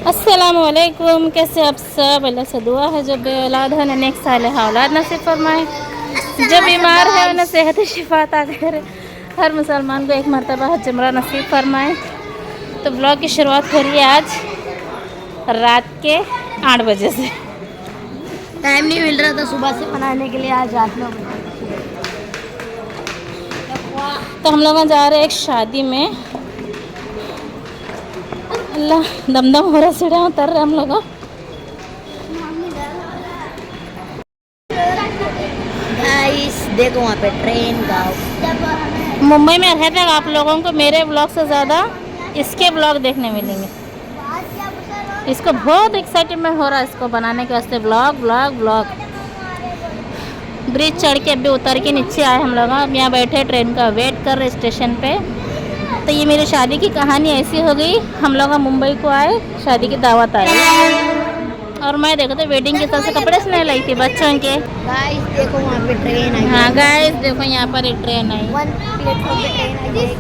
अस्सलामुअलैकुम, कैसे आप सब। अल्लाह से दुआ है जो बेऔलाद है नेक सालेह औलाद नसीब फरमाए, जो बीमार है उन्हें सेहत शिफा अता करे, हर मुसलमान को एक मरतबा हज उम्रा नसीब फरमाए। तो ब्लॉग की शुरुआत हो रही है आज रात के 8 बजे से। टाइम नहीं मिल रहा था सुबह से बनाने के लिए, आज रात में। तो हम लोग जा रहे हैं एक शादी में। अल्लाह दमदम हो रहा, सीढ़ियाँ उतर रहे हम लोग। गाइस देखो वहाँ पे ट्रेन का। मुंबई में रहते हैं आप लोगों को मेरे ब्लॉग से ज़्यादा इसके ब्लॉग देखने मिलेंगे। इसको बहुत एक्साइटमेंट हो रहा है इसको बनाने के वास्ते। ब्लॉग ब्लॉग ब्लॉग ब्रिज चढ़ के अभी उतर के नीचे आए हम लोग। अब यहाँ बैठे ट्रेन का वेट कर रहे स्टेशन पे। तो ये मेरी शादी की कहानी ऐसी हो गई, हम लोग मुंबई को आए, शादी की दावत आई और मैं देखो तो वेडिंग के हिसाब से कपड़े से लाई थी बच्चों के। गाइस देखो वहाँ पे ट्रेन आई। हाँ गाइस देखो यहाँ पर एक ट्रेन आई। प्लेटफॉर्म पे ट्रेन आई।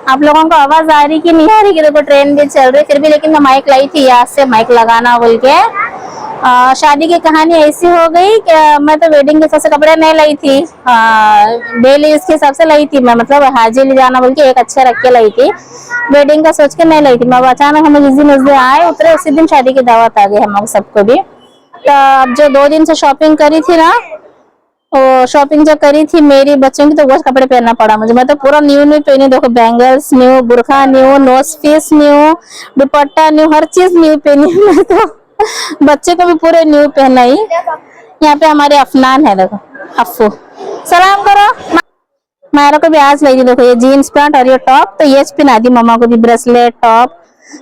आप लोगों को आवाज आ रही कि नहीं आ रही कि देखो ट्रेन भी चल रही, फिर भी लेकिन मैं माइक लाई थी यहाँ से माइक लगाना बोल के। शादी की कहानी ऐसी हो गई कि मैं तो वेडिंग के हिसाब से कपड़े नहीं लाई थी, डेली इसके हिसाब से लाई थी मैं, मतलब हाजी ले जाना बोल के एक अच्छे रख के लाई थी। वेडिंग का सोच के नहीं लाई थी मैं। अचानक हम लोग जिस दिन आए उतरे उसी दिन शादी की दावत आ गई हम लोग सबको भी। तो अब जो 2 दिन से शॉपिंग करी थी ना, वो शॉपिंग जो करी थी मेरी बच्चों की, तो वो कपड़े पहनना पड़ा मुझे। मैं तो पूरा न्यू न्यू पहनी, देखो बैंगल्स न्यू, बुरखा new, nose piece new, dupatta new, हर चीज न्यू पहनी मैं तो। बच्चे को भी पूरे न्यू पहनाई। यहाँ पे हमारे अफनान है, देखो अफू, सलाम करो। मायरा को भी आज लगी, देखो ये जीन्स पैंट और ये टॉप, तो ये पहना दी मम्मा को भी, ब्रेसलेट टॉप,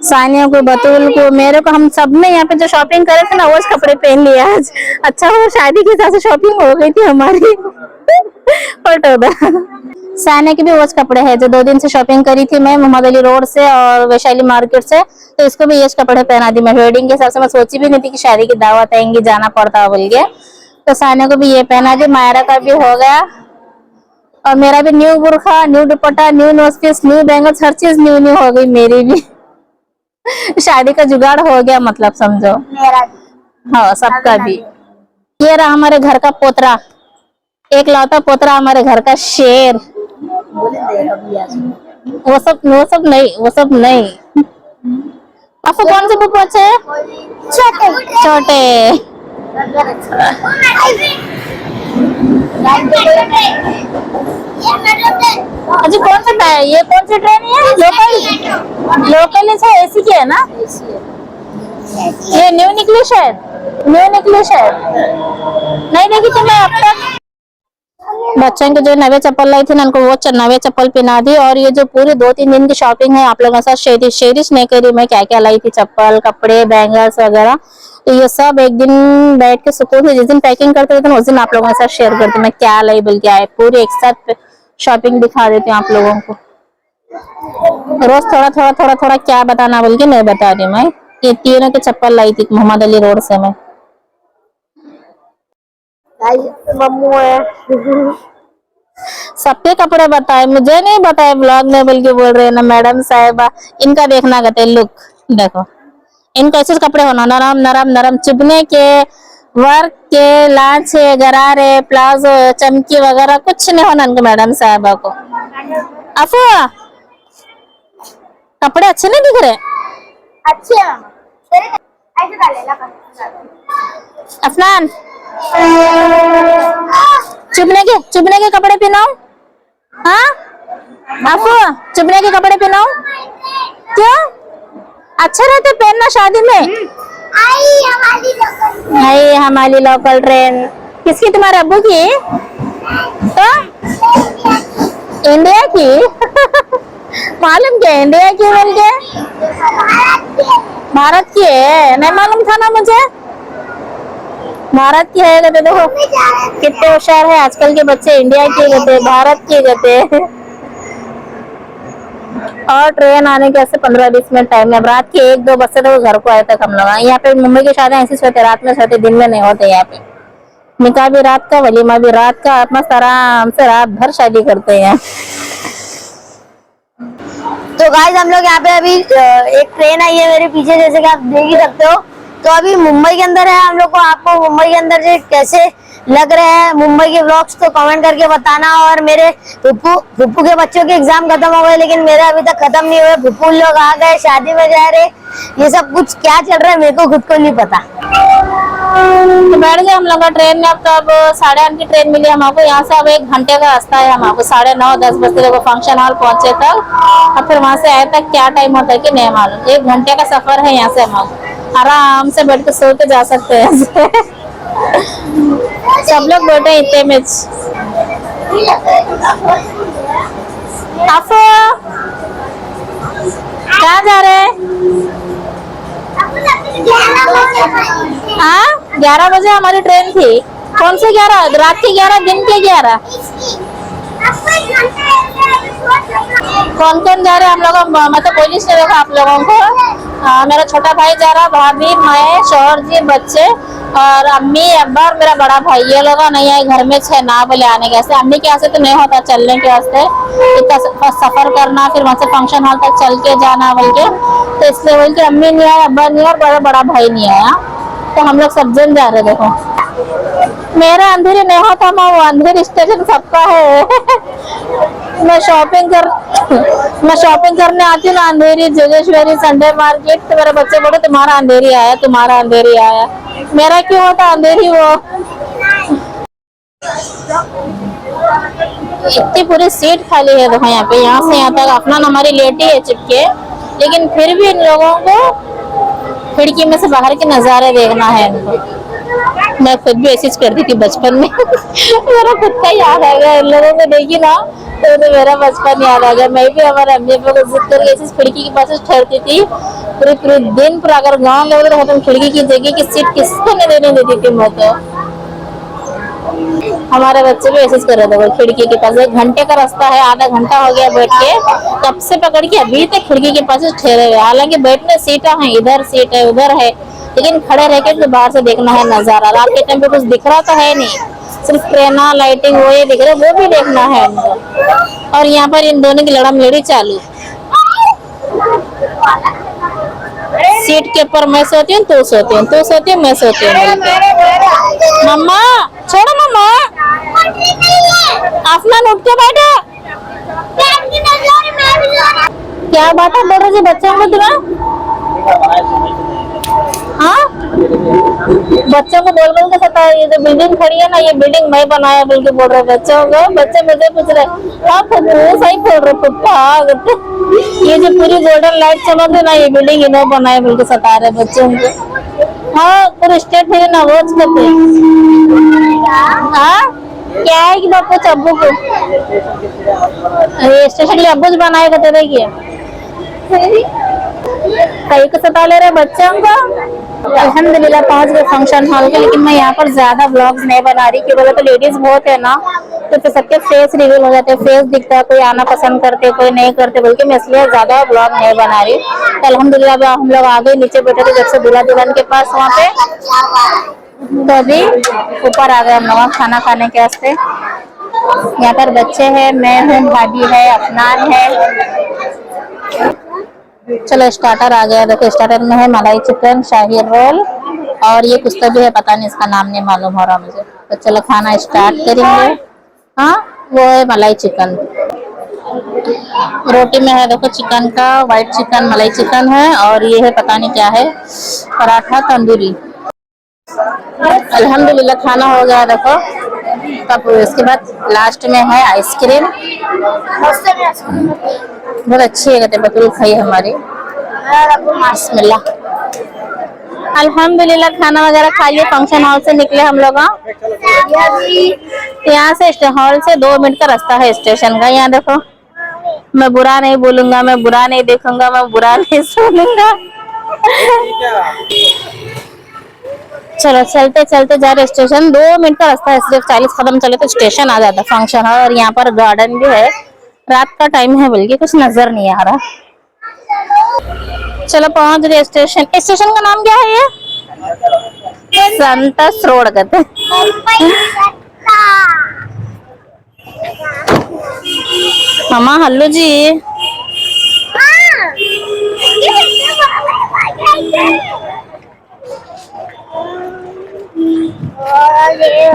सानिया को, बतूल को, मेरे को, हम सब ने यहाँ पे जो शॉपिंग करे थे ना वो कपड़े पहन लिए आज। अच्छा वो शादी के हिसाब से शॉपिंग हो गई थी हमारी। सानिया के भी वो कपड़े हैं जो 2 दिन से शॉपिंग करी थी मैं मोहम्मद अली रोड से और वैशाली मार्केट से, तो इसको भी ये कपड़े पहना दी मैं वेडिंग के हिसाब से। मैं सोची भी नहीं थी कि शादी की दावत आएंगी, जाना पड़ता बोल के। तो सानिया को भी ये पहना दी, मायरा का भी हो गया और मेरा भी न्यू बुरखा, new dupatta, new nose piece, new bangles, हर चीज न्यू न्यू हो गई मेरी भी। शादी का जुगाड़ हो गया मतलब समझो। हाँ सबका भी। ये रहा हमारे घर का पोतरा, एक लौता पोतरा हमारे घर का शेर। वो सब नहीं। आपको कौन से बुक बच्चे हैं? छोटे। अजी कौन सा है ये, कौन सी ट्रेन है? लोकल है, एसी की है ना? ये न्यू निकली शायद, नहीं देखी तो मैं अब तक। बच्चों के जो नवे चप्पल लाई थी ना, उनको वो नवे चप्पल पहना दी। और ये जो पूरी 2-3 दिन की शॉपिंग है आप लोगों के साथ शेयरिश नहीं करी मैं, क्या क्या लाई थी, चप्पल, कपड़े, बैंगल्स वगैरह, तो ये सब एक दिन बैठ के सुकून से जिस दिन पैकिंग करते थे उस दिन आप लोगों के साथ शेयर करती मैं क्या लाई बोल के आए, पूरी एक साथ शॉपिंग दिखा देती हूँ आप लोगों को। रोज थोड़ा क्या बताना बोल के नहीं बता रही मैं। ये तीनों के चप्पल लाई थी मोहम्मद अली रोड से मैं। मम्मू है। सबके कपड़े बताए, मुझे नहीं बताए ब्लॉग में बोल के बोल रहे ना मैडम साहिबा। इनका देखना कहते लुक, देखो इनको ऐसे कपड़े होना, नरम नरम नरम, चुभने के, वर्क के, लांचे, गरारे, प्लाजो, चमकी वगैरह कुछ नहीं होना इनको मैडम साहिबा को। अफवा कपड़े अच्छे नहीं दिख रहे? अच्छे अफनान चुभने के कपड़े पहनाओ। हाँ अफवा चुभने के कपड़े पहनाओ, क्यों? अच्छा रहते पहनना शादी में। आई हमारी लोकल ट्रेन किसकी, तुम्हारे अब्बू की? तो इंडिया की। मालूम क्या इंडिया की बोल के? भारत की है, नहीं मालूम था ना मुझे। भारत की है कहते, देखो कितने होशियार है आजकल के बच्चे, इंडिया की कहते, भारत की कहते। और ट्रेन आने के ऐसे 15-20 मिनट टाइम है। अब रात के 1-2 बजे तो घर को आए तक हम लोग। यहाँ पे मुंबई की शादी ऐसी होते रात में सोते, दिन में नहीं होते। यहाँ पे निकाह भी रात का, वलीमा भी रात का, मस्त आराम से रात भर शादी करते हैं। तो तो गाइस हम लोग यहाँ पे अभी एक ट्रेन आई है मेरे पीछे, जैसे कि आप देख ही सकते हो। तो अभी मुंबई के अंदर है हम लोग को। आपको मुंबई के अंदर से कैसे लग रहे हैं मुंबई के व्लॉग्स, तो कमेंट करके बताना। और मेरे फुप्पू के बच्चों के एग्जाम खत्म हो गए, लेकिन मेरा अभी तक खत्म नहीं हुए। फुप्पू लोग आ गए, शादी में जा रहे, ये सब कुछ क्या चल रहा है मेरे को खुद को नहीं पता। तो बैठ गए हम लोग ट्रेन में। अब तो अब 8:30 की ट्रेन मिली हमको। यहाँ से अब 1 घंटे का रास्ता है हमको। 9:30-10 बजे देखो फंक्शन हॉल पहुंचे तक। और फिर वहां से आए तक क्या टाइम होता है कि नहीं मालूम। 1 घंटे का सफर है यहाँ से। हम आराम से बैठ के सो के जा सकते हैं। सब लोग बैठे इतने में। आप कहाँ जा रहे हैं? हाँ, 11 बजे हमारी ट्रेन थी। कौन से 11? रात के 11, दिन के 11। कौन कौन जा रहे हैं हम लोग? मतलब पुलिस ने देखा आप लोगों को। मेरा छोटा भाई जा रहा, भाभी, मैं, शौहर जी, बच्चे और अम्मी, अब्बा और मेरा बड़ा भाई। ये लोग नहीं आए घर में 6 ना बोले आने के। अम्मी के वास्ते तो नहीं होता चलने के वास्ते, इतना सफर करना, फिर वहां से फंक्शन हॉल तक चल के जाना बोल के। तो इसलिए बोल के अम्मी नहीं आया, अब्बा नहीं आया और बड़ा भाई नहीं आया। तो हम लोग सब जन जा रहे। देखो मेरा अंधेरी नहीं होता, मैं वो अंधेरी स्टेशन सबका है। मैं शॉपिंग करने आती हूँ ना अंधेरी, जोगेश्वरी, संडे मार्केट। तो मेरे बच्चे बोले तुम्हारा अंधेरी आया, तुम्हारा अंधेरी आया। मेरा क्यों होता अंधेरी? वो इतनी पूरी सीट खाली है। देखो यहाँ पे, यहाँ से यहाँ तक अपना हमारी लेटी है चिपके, लेकिन फिर भी इन लोगों को खिड़की में से बाहर के नजारे देखना है इनको। मैं खुद भी ऐसी करती थी बचपन में। मेरा खुद का याद आ गया इन लोगों को देखी ना, तो मेरा बचपन याद आ गया। मैं भी हमारे अम्मी को जिद करके ऐसी खिड़की के पास ठहरती थी पूरे पूरे दिन। पर अगर गाँव गए तो हम खिड़की की जगह की सीट किसको नहीं देने देती थी। मैं तो हमारे बच्चे भी ऐसे कर रहे थे खिड़की के पास। 1 घंटे का रास्ता है, आधा घंटा हो गया बैठ के, तब से पकड़ के अभी तक खिड़की के पास ठहरे हुए। हालांकि बैठने सीटा है, इधर सीट है, उधर है, लेकिन खड़े रह के तो बाहर से देखना है नजारा। रात के टाइम पे कुछ दिख रहा तो है नहीं, सिर्फ ट्रेन लाइटिंग वो ये दिख रहा, वो भी देखना है इनको। और यहाँ पर इन दोनों की लड़म लड़ी चालू। सीट के ऊपर मैं सोती हूँ, तू सोती हूँ, तू सोती हूँ, मैं सोती हूँ। मम्मा छोड़ो, मम्मा आसमान उठ के बैठो। क्या बात है बोल रहे जी बच्चों को तुम्हें? हाँ, बच्चों को बोल बोल के सता। ये जो बिल्डिंग खड़ी है ना, ये बिल्डिंग मैं बनाया बोल के बोल रहे बच्चों को। बच्चे मुझे पूछ रहे हाँ फुप्पू सही बोल रहे पप्पा। ये जो पूरी गोल्डन लाइट चमक रही ना, ये बिल्डिंग इन्होंने बनाया बोल के सता रहे बच्चों को। हाँ पूरे स्टेट है ना वॉच करते। हाँ क्या है कि बापू अब्बू को ये स्टेशन के अब्बू बनाए कहते देखिए कई को सता ले रहे बच्चों को। अल्हम्दुलिल्लाह पहुंच गए फंक्शन हॉल के। लेकिन मैं यहाँ पर ज्यादा ब्लॉग्स नहीं बना रही क्योंकि तो लेडीज बहुत है ना, तो सबके फेस रिवील हो जाते हैं, फेस दिखता है, कोई आना पसंद करते कोई नहीं करते, बल्कि मैं इसलिए ज्यादा ब्लॉग नहीं बना रही। तो अल्हम्दुलिल्लाह हम लोग आ गए, नीचे बैठे थे जब से दूल्हा दुल्हन के पास वहाँ पे, तो अभी ऊपर आ गए हम लोग खाना खाने के वास्ते। यहाँ पर बच्चे हैं, मैं हूँ, भाभी है, अफनान है। चलो स्टार्टर आ गया। देखो स्टार्टर में है मलाई चिकन, शाही रोल और ये कुछ तो भी है, पता नहीं इसका नाम नहीं मालूम हो रहा मुझे। तो चलो खाना स्टार्ट करेंगे। हाँ वो है मलाई चिकन। रोटी में है देखो चिकन का, व्हाइट चिकन मलाई चिकन है, और ये है पता नहीं क्या है, पराठा तंदूरी। अल्हम्दुलिल्लाह खाना हो गया देखो। तब इसके बाद लास्ट में है आइसक्रीम, बहुत अच्छी है कहते बतूल खाई हमारी। बिस्मिल्लाह। अल्हम्दुलिल्लाह खाना वगैरह खा लिया, फंक्शन हॉल से निकले हम लोग। यहाँ से हॉल से 2 मिनट का रास्ता है स्टेशन का। यहाँ देखो मैं बुरा नहीं बोलूंगा, मैं बुरा नहीं देखूंगा, मैं बुरा नहीं सुनूंगा। चलो चलते चलते जा रहे स्टेशन। 2 मिनट का रास्ता है, सिर्फ 40 कदम चले तो स्टेशन आ जाता फंक्शन हॉल। और यहाँ पर गार्डन भी है, रात का टाइम है बल्कि कुछ नजर नहीं आ रहा। चलो पहुंच गए स्टेशन। स्टेशन का नाम क्या है? ये संतोष रोड कहते। मामा हल्लू जी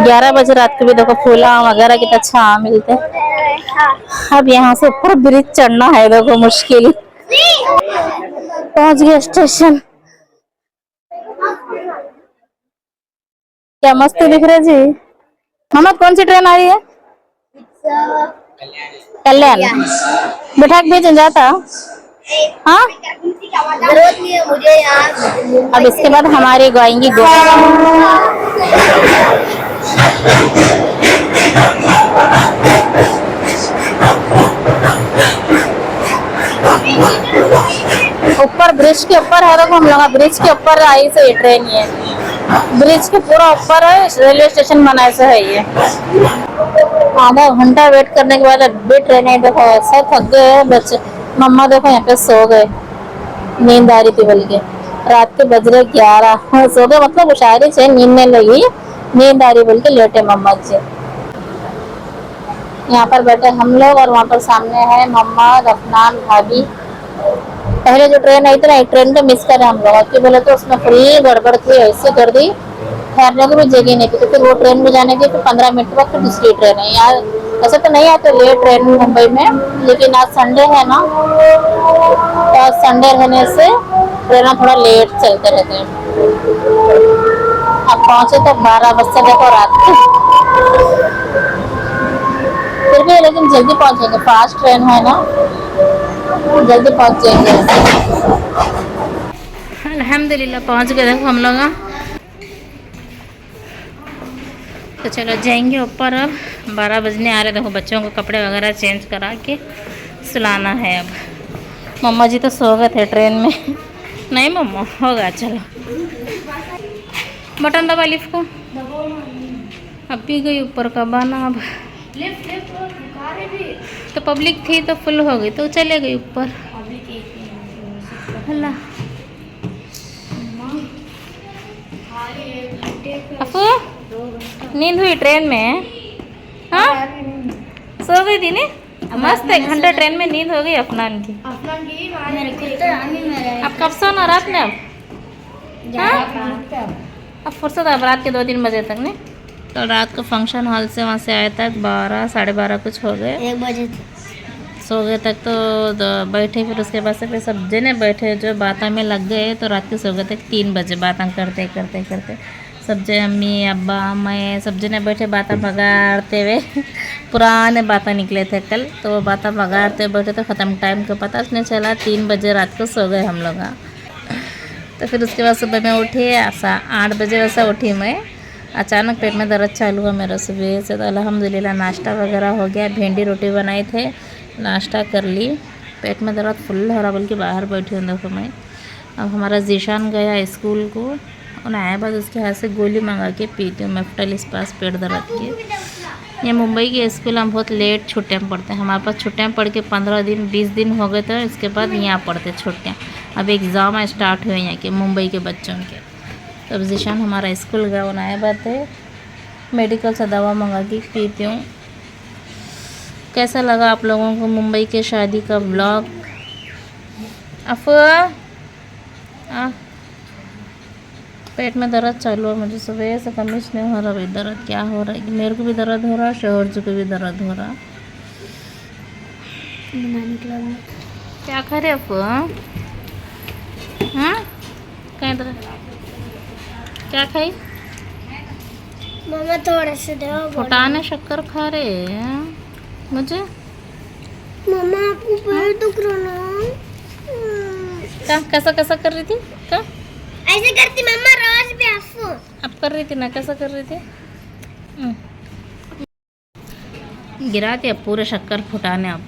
ग्यारह बजे रात को भी देखो फूला वगैरह कितना अच्छा मिलते हैं। अब यहाँ से ऊपर ब्रिज चढ़ना है, देखो मुश्किल। पहुंच गए स्टेशन। क्या मस्त दिख रहा है जी। मामा कौन सी ट्रेन आ रही है? कल्याण। बैठा के भेजन जाता। हाँ जरूरत नहीं है मुझे यहाँ। अब इसके बाद हमारी आएंगी गोवा। ऊपर ब्रिज के ऊपर है, देखो हम लोग ब्रिज के ऊपर आई से ये ट्रेन, ये ब्रिज के पूरा ऊपर है, रेलवे स्टेशन बनाए से है ये। आधा घंटा वेट करने के बाद अभी ट्रेन है। देखो ऐसा थक गए हैं बच्चे। मम्मा देखो यहाँ पे सो गए, नींद आ रही थी बोल के। रात के बज रहे 11। सो गए मतलब हुशारी से नींद नहीं लगी, नींद आ रही बोल के लेटे मम्मा जी। यहाँ पर बैठे हम लोग और वहाँ पर सामने है मम्मा, रफनान, भाभी। पहले जो ट्रेन आई थी ना, एक ट्रेन को मिस करे हम लोग कि बोले तो उसमें पूरी गड़बड़ थी, ऐसे कर दी ठहरने को भी जगह नहीं थी। तो फिर वो ट्रेन में जाने के फिर 15 मिनट बाद फिर दूसरी ट्रेन है। यार ऐसे तो नहीं आते लेट ट्रेन मुंबई में, लेकिन आज संडे है ना, तो आज संडे रहने से ट्रेन थोड़ा लेट चलते रहते हैं। अब पहुंचे तो 12 बज से देखो रात के। फिर भी लेकिन जल्दी पहुंचेंगे, फास्ट ट्रेन है ना, जल्दी पहुंच जाएंगे। अल्हम्दुलिल्लाह पहुंच गए देखो हम लोग। तो चलो जाएंगे ऊपर। अब 12 बजने आ रहे। देखो बच्चों को कपड़े वगैरह चेंज करा के सुलाना है। अब मम्मा जी तो सो गए थे ट्रेन में। नहीं मम्मा होगा, चलो बटन दबा लिफ्ट को। अब भी गई ऊपर का बना। अब तो पब्लिक थी तो फुल हो गई तो चले गई ऊपर। अल्लाह अफू नींद हुई ट्रेन में? हाँ सो गई थी नहीं? मस्त 1 घंटा ट्रेन में नींद हो गई अफनान की। अब कब सोना रात में? अब फुर्सत अब रात के 2-3 बजे तक नहीं। तो रात को फंक्शन हॉल से वहाँ से आया था 12 साढ़े 12 कुछ हो गए, 1 बजे सो गए तक तो बैठे। फिर उसके बाद से फिर सब जने बैठे जो बातें में लग गए, तो रात के सो गए थे 3 बजे बातें करते करते करते। सब जने अम्मी अब्बा मैं सब जने बैठे बातें बगाड़ते हुए। पुराने बातें निकले थे कल, तो वो बातें बगाड़ते बैठे तो ख़त्म टाइम का पता नहीं चला। 3 बजे रात को सो गए हम लोग। तो फिर उसके बाद सुबह में उठी, ऐसा 8 बजे वैसा उठी मैं। अचानक पेट में दर्द चालू हुआ मेरा सुबह से। तो अल्हम्दुलिल्लाह नाश्ता वगैरह हो गया, भिंडी रोटी बनाए थे, नाश्ता कर ली। पेट में दर्द फुल हो रहा बोल के बाहर बैठी हूँ देखो मैं। अब हमारा जीशान गया स्कूल को, और आए बाद उसके हाथ से गोली मंगा के पीती हूँ मेफ्टल इस पास पेट दर्द की। ये मुंबई के स्कूल हम बहुत लेट छुट्टियाँ पढ़ते हैं। हमारे पास छुट्टियाँ पढ़ के 15 दिन 20 दिन हो गए थे, इसके बाद यहाँ पढ़ते छुट्टियाँ। अब एग्ज़ाम स्टार्ट हुए यहाँ के मुंबई के बच्चों के। तो अब जीशान हमारा स्कूल गया, वो नया बात है। मेडिकल से दवा मंगा के पीती हूँ। कैसा लगा आप लोगों को मुंबई के शादी का ब्लॉग? अफवा पेट में दर्द चालू है मुझे सुबह से, कमीज नहीं हो रहा भाई। दर्द क्या हो रहा है, मेरे को भी दर्द हो रहा, शोहर जी को भी दर्द हो रहा। क्या खा रहे अफवा? हाँ कहीं दर्द क्या खाई? मम्मा थोड़े से दो। फुटाने शक्कर खा रहे हैं मुझे। मम्मा आपको पेट दुख रहा ना? क्या कैसा कैसा कर रही थी? क्या ऐसे करती मम्मा रोज भी आपको? अब कर रही थी ना, कैसा कर रही थी? गिराती अब पूरे शक्कर फुटाने। अब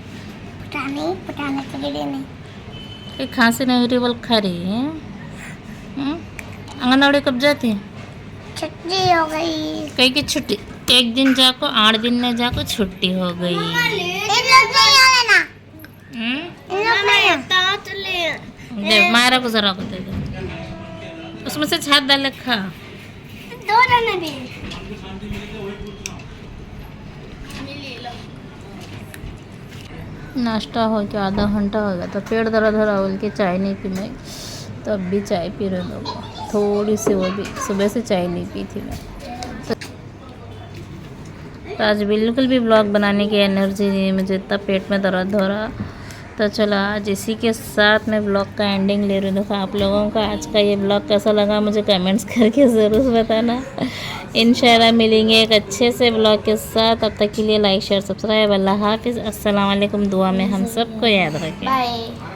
फुटाने तो गिरे नहीं। एक खांसी नहीं रही बोल खा रही है। आंगनवाड़ी कब जाती है? छुट्टी हो गई। कहीं की छुट्टी? 1 दिन जाको 8 दिन में जाको छुट्टी हो गई। दे मायरा को जरा को दे दे, उसमें से छात डाल खा। 2 रहने दे। नाश्ता हो गया, आधा घंटा हो गया तो पेट दर्द हो रहा बोल के चाय नहीं पी मैं। तो अब भी चाय पी रहे लोग, थोड़ी सी, वो भी सुबह से चाय नहीं पी थी मैं। तो आज बिल्कुल भी ब्लॉग बनाने की एनर्जी नहीं, मुझे इतना पेट में दर्द हो रहा। तो चलो आज इसी के साथ मैं ब्लॉग का एंडिंग ले रही हूँ। देखो आप लोगों का आज का ये ब्लॉग कैसा लगा मुझे कमेंट्स करके ज़रूर बताना। इंशाल्लाह मिलेंगे एक अच्छे से ब्लॉग के साथ। तब तक के लिए लाइक शेयर सब्सक्राइब। अल्लाह हाफिज़, अस्सलाम वालेकुम। दुआ में हम सबको याद रखें। बाय।